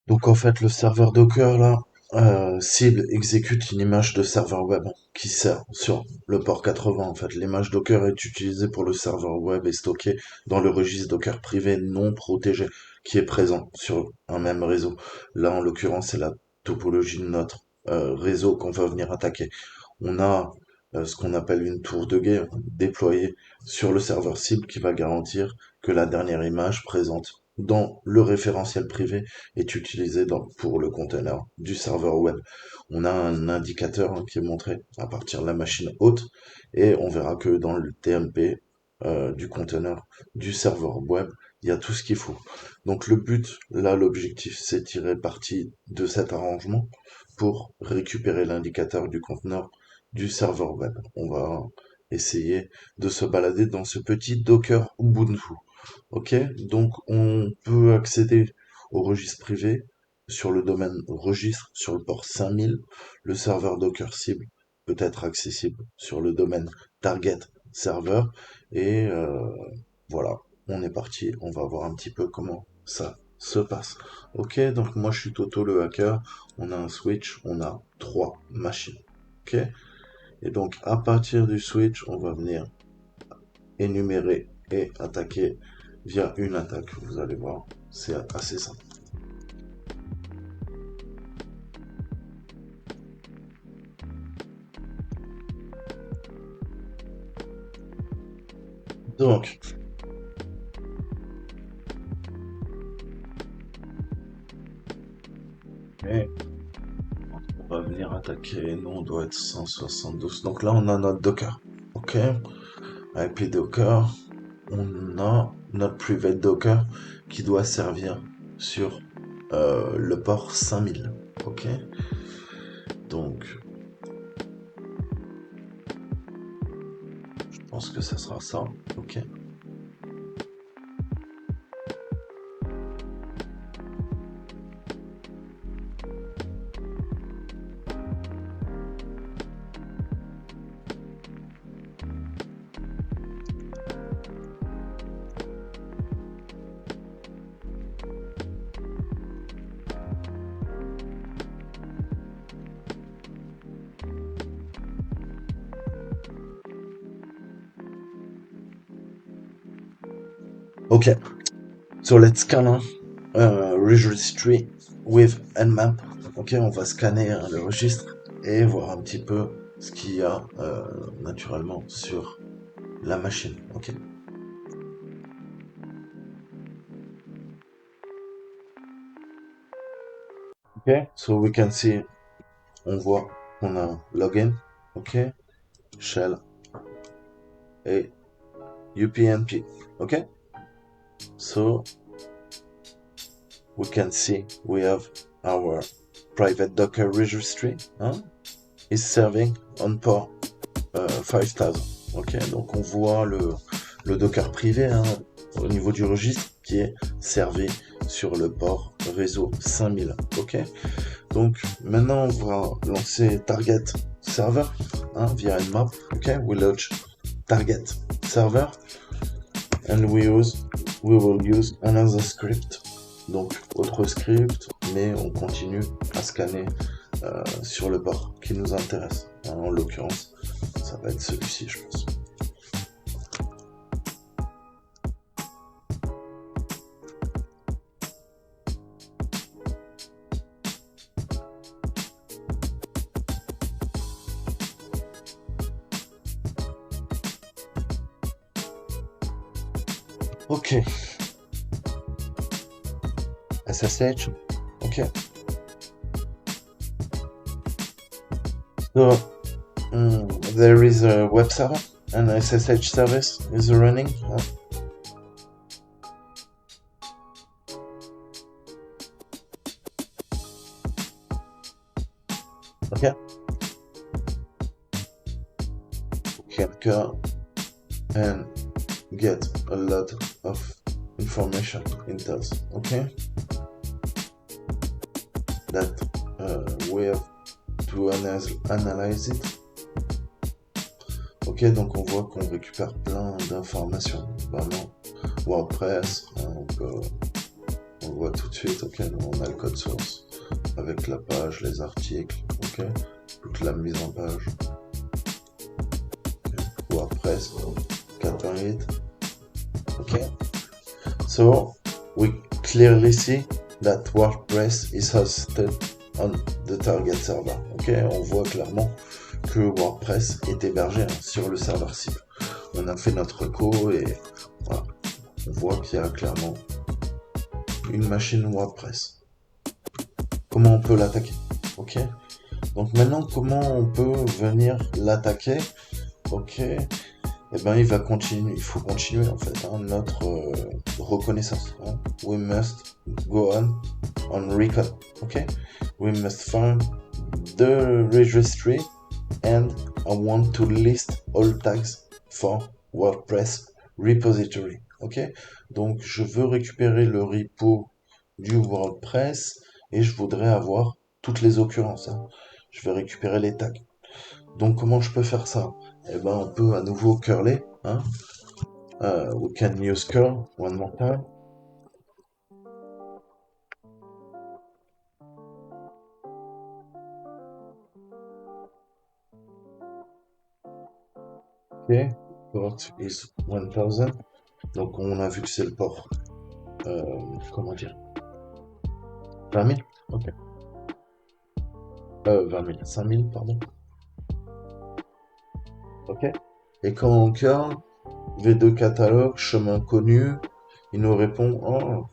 Donc en fait, le serveur Docker là, cible exécute une image de serveur web qui sert sur le port 80. En fait, l'image Docker est utilisée pour le serveur web et stockée dans le registre Docker privé non protégé qui est présent sur un même réseau. Là, en l'occurrence, c'est la topologie de notre réseau qu'on va venir attaquer. On a ce qu'on appelle une tour de guet déployée sur le serveur cible qui va garantir que la dernière image présente dans le référentiel privé est utilisé pour le container du serveur web. On a un indicateur qui est montré à partir de la machine hôte et on verra que dans le TMP du container du serveur web, il y a tout ce qu'il faut. Donc le but, là, l'objectif, c'est tirer parti de cet arrangement pour récupérer l'indicateur du conteneur du serveur web. On va essayer de se balader dans ce petit Docker Ubuntu. Ok, donc on peut accéder au registre privé sur le domaine registre sur le port 5000. Le serveur Docker cible peut être accessible sur le domaine target serveur. Et voilà, on est parti. On va voir un petit peu comment ça se passe. Ok, donc moi je suis Toto le hacker. On a un switch, on a trois machines. Ok, et donc à partir du switch, on va venir énumérer et attaquer via une attaque. Vous allez voir, c'est assez simple. Donc, et on va venir attaquer. Nous, on doit être 172. Donc là, on a notre Docker. Ok. IP Docker. On a notre private Docker qui doit servir sur le port 5000. Ok. Donc, je pense que ça sera ça. Ok. Ok. So let's scan registry with Nmap. Ok, on va scanner le registre et voir un petit peu ce qu'il y a naturellement sur la machine. Ok. Ok. So we can see, on voit qu'on a login. Ok. Shell et UPnP. Ok. So we can see we have our private Docker registry is serving on port 5000. Ok, donc on voit le Docker privé au niveau du registre qui est servi sur le port réseau 5000. Ok, donc maintenant on va lancer target server via Nmap. Ok, we launch target server and we will use another script. Donc autre script, mais on continue à scanner sur le port qui nous intéresse. En l'occurrence, ça va être celui-ci, je pense. Ok. SSH. Ok. So there is a web server and SSH service is running. Okay. We can go and get a lot of information in those. Okay. That we have to analyze it. Ok, donc on voit qu'on récupère plein d'informations, vraiment WordPress, on voit tout de suite, ok, nous on a le code source avec la page, les articles, ok, toute la mise en page. Okay. WordPress 4.8, ok. So we clearly see that WordPress is hosted on the target server. Ok, on voit clairement que WordPress est hébergé sur le serveur cible. On a fait notre reco et voilà, on voit qu'il y a clairement une machine WordPress. Comment on peut l'attaquer? Ok. Donc maintenant, comment on peut venir l'attaquer? Ok. Eh ben, il faut continuer en fait notre reconnaissance. We must go on recon. Ok. We must find the registry and I want to list all tags for WordPress repository. Ok. Donc je veux récupérer le repo du WordPress et je voudrais avoir toutes les occurrences. Je vais récupérer les tags. Donc comment je peux faire ça? Eh ben on peut à nouveau curler. We can use curl one more time. Ok, port is 1000. Donc on a vu que c'est le port. Comment dire? 20 000? Ok. 20 000, 5 000, pardon. Ok. Et quand on curl, V2 catalogue, chemin connu, il nous répond, oh,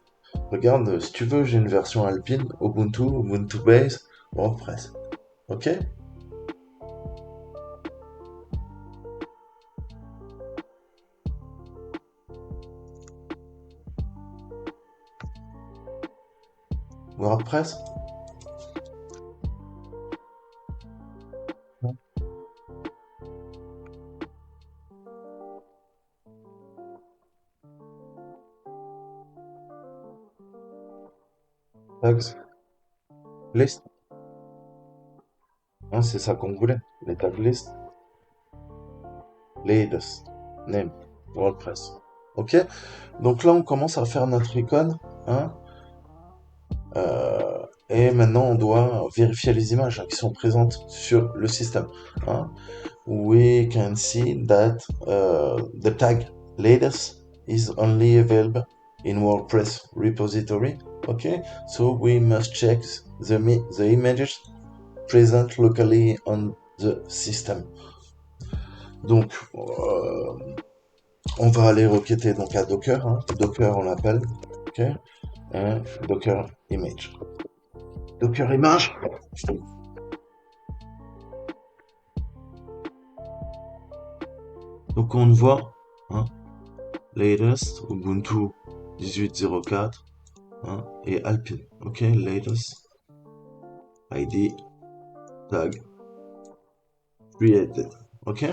regarde, si tu veux, j'ai une version Alpine, Ubuntu, Ubuntu Base, WordPress. Ok? WordPress? Tags, list. C'est ça qu'on voulait. Les tag list, latest, name, WordPress. Ok? Donc là, on commence à faire notre icône. Hein, et maintenant, on doit vérifier les images qui sont présentes sur le système. Hein. We can see that the tag latest is only available in WordPress repository. Okay, so we must check the images present locally on the system. Donc, on va aller requêter donc à Docker. Docker, on l'appelle. Ok, Docker image. Docker image. Donc on voit latest Ubuntu 18.04 et Alpine. Ok, latest ID tag created. Ok.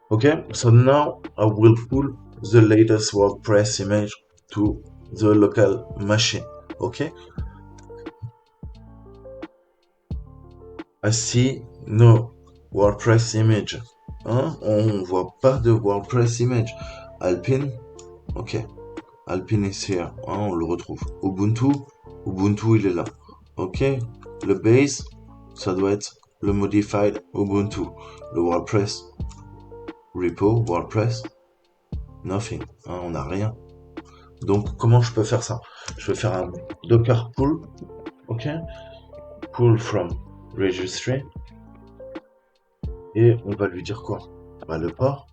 Okay, so now I will pull the latest WordPress image to the local machine. Okay, I see no WordPress image. On voit pas de WordPress image. Alpine, ok. Alpine is here. On le retrouve. Ubuntu, Ubuntu il est là. Ok. Le base, ça doit être le modified Ubuntu. Le WordPress, repo, WordPress, nothing. On n'a rien. Donc comment je peux faire ça? Je vais faire un docker pull. Ok. Pull from registry. Et on va lui dire quoi? Le port.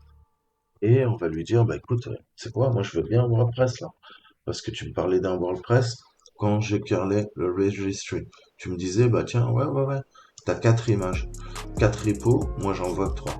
Et on va lui dire, écoute, c'est quoi? Moi je veux bien un WordPress là. Parce que tu me parlais d'un WordPress quand j'ai curlé le registry. Tu me disais, tiens, ouais, t'as 4 images, 4 repos, moi j'en vois que 3.